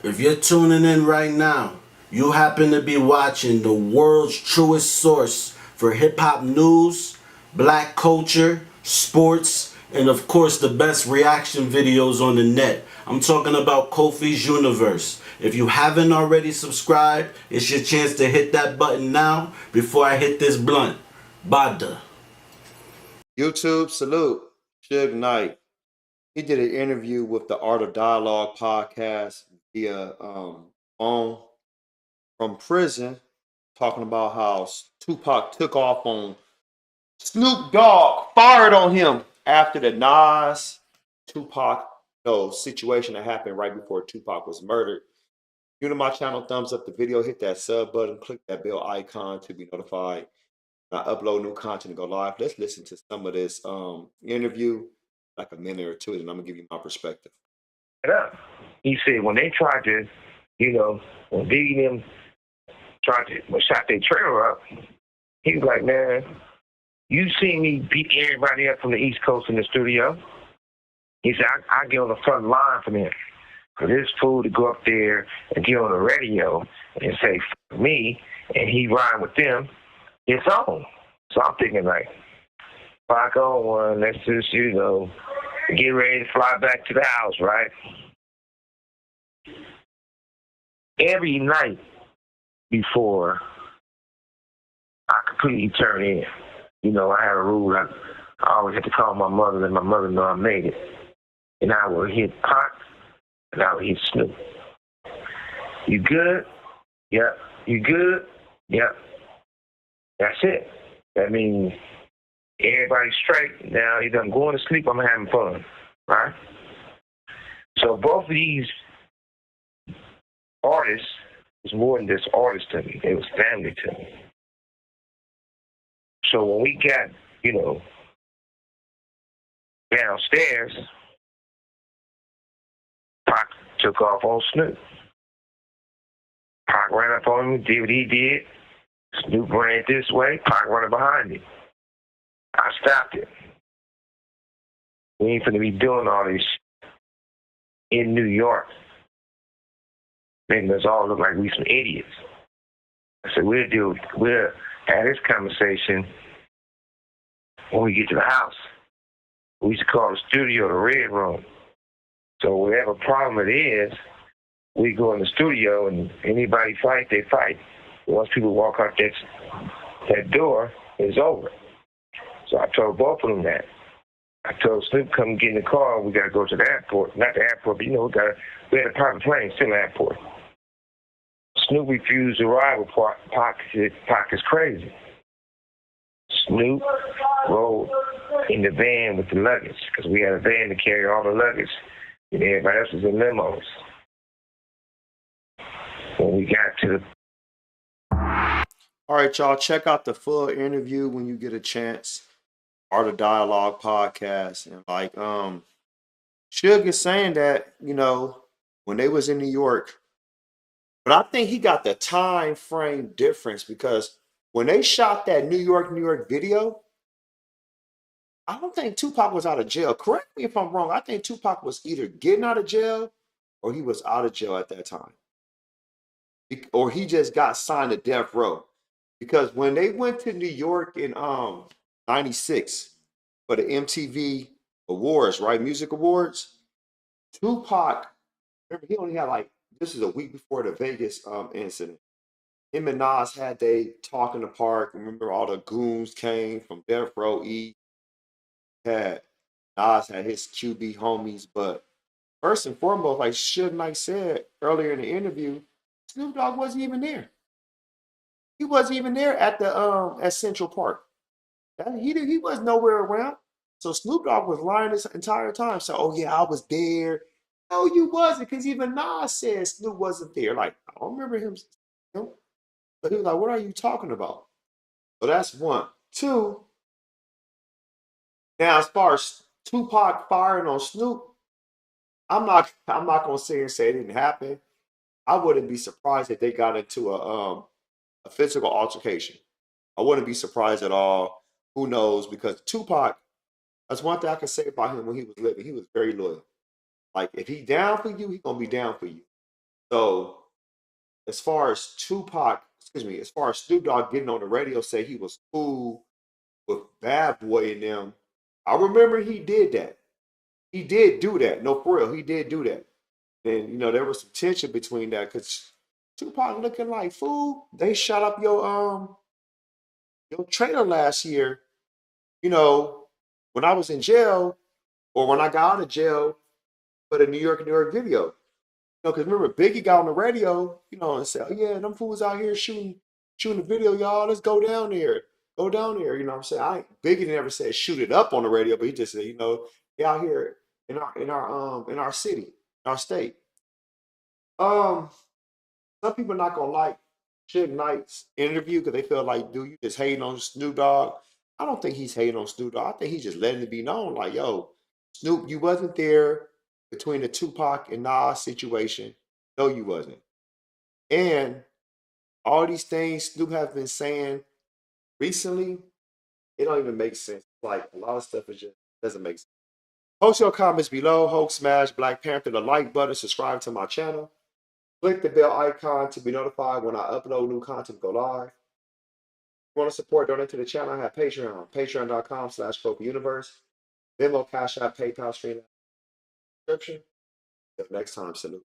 If you're tuning in right now, you happen to be watching the world's truest source for hip hop news, black culture, sports, and of course the best reaction videos on the net. I'm talking about Kofi's Universe. If you haven't already subscribed, it's your chance to hit that button now before I hit this blunt. Bada. YouTube, salute. Suge Knight. He did an interview with the Art of Dialogue podcast via phone from prison, talking about how Tupac took off on Snoop Dogg, fired on him after the Nas Tupac situation that happened right before Tupac was murdered. If you're to my channel, thumbs up the video, hit that sub button, click that bell icon to be notified when I upload new content and go live. Let's listen to some of this interview, like a minute or two, and I'm gonna give you my perspective. Up. He said when they tried to, when Biggie and them tried to shot their trailer up, he was like, man, you see me beat everybody up from the East Coast in the studio. He said, I get on the front line for them. For this fool to go up there and get on the radio and say, F me, and he ride with them, it's on. So I'm thinking like, fuck on one, let's just, get ready to fly back to the house, right? Every night before I completely turn in, I had a rule. I always had to call my mother, and my mother know I made it. And I would hit Pac, and I would hit Snoop. You good? Yep. You good? Yep. That's it. That means everybody's straight. Now, either I'm going to sleep or I'm having fun, right? So both of these artists was more than just artists to me. It was family to me. So when we got, downstairs, Pac took off on Snoop. Pac ran up on him, did what he did. Snoop ran this way, Pac running behind him. I stopped it. We ain't finna be doing all this in New York, making us all look like we some idiots. I said, we'll have this conversation when we get to the house. We used to call the studio the Red Room. So whatever problem it is, we go in the studio and anybody fight, they fight. Once people walk out that door, it's over. So I told both of them that. I told Snoop, come get in the car. We got to go to the airport. Not the airport, but we had a private plane, still airport. Snoop refused to ride with Pac. Pac is crazy. Snoop rode in the van with the luggage because we had a van to carry all the luggage, and everybody else was in limos. When we got to All right, y'all, check out the full interview when you get a chance. Art of Dialogue podcast. And Suge is saying that, when they was in New York, but I think he got the time frame difference because when they shot that New York video, I don't think Tupac was out of jail. Correct me if I'm wrong. I think Tupac was either getting out of jail or he was out of jail at that time. Or he just got signed to death row. Because when they went to New York in 96 for the MTV Awards, right? Music Awards, Tupac, remember, he only had this is a week before the Vegas incident. Him and Nas had they talk in the park. Remember, all the goons came from Death Row E. Had Nas had his QB homies, but first and foremost, like Suge Knight said earlier in the interview, Snoop Dogg wasn't even there. He wasn't even there at the at Central Park. He was nowhere around. So Snoop Dogg was lying this entire time. So, oh yeah, I was there. No, you wasn't, because even Nas said Snoop wasn't there. Like, I don't remember him. But he was like, what are you talking about? So that's one. Two, now as far as Tupac firing on Snoop, I'm not gonna sit here and say it didn't happen. I wouldn't be surprised if they got into a physical altercation. I wouldn't be surprised at all. Who knows? Because Tupac, that's one thing I can say about him when he was living. He was very loyal. Like, if he down for you, he gonna be down for you. So as far as as far as Snoop Dogg getting on the radio say he was cool with Bad Boy and them, I remember he did that. He did do that. No, for real, he did do that. And there was some tension between that because Tupac looking like fool. They shot up your trailer last year. You know, when I was in jail or when I got out of jail for the New York video. Because remember, Biggie got on the radio, and said, "Oh, yeah, them fools out here shooting the video, y'all. Let's go down there. Go down there." You know what I'm saying? Biggie never said shoot it up on the radio, but he just said, they out here in our city, our state. Um, some people not gonna like Suge Knight's interview because they feel like, dude, you just hating on Snoop Dogg. I don't think he's hating on Snoop Dogg. I think he's just letting it be known, like, yo, Snoop, you wasn't there between the Tupac and Nas situation. No, you wasn't. And all these things Snoop has been saying recently, it don't even make sense. Like a lot of stuff is just doesn't make sense. Post your comments below. Hulk smash Black Panther, the like button, subscribe to my channel. Click the bell icon to be notified when I upload new content, go live. If you want to support, donate to the channel, I have Patreon, patreon.com/KofiUniverse. Venmo, Cash App, PayPal, stream description. Until next time, salute.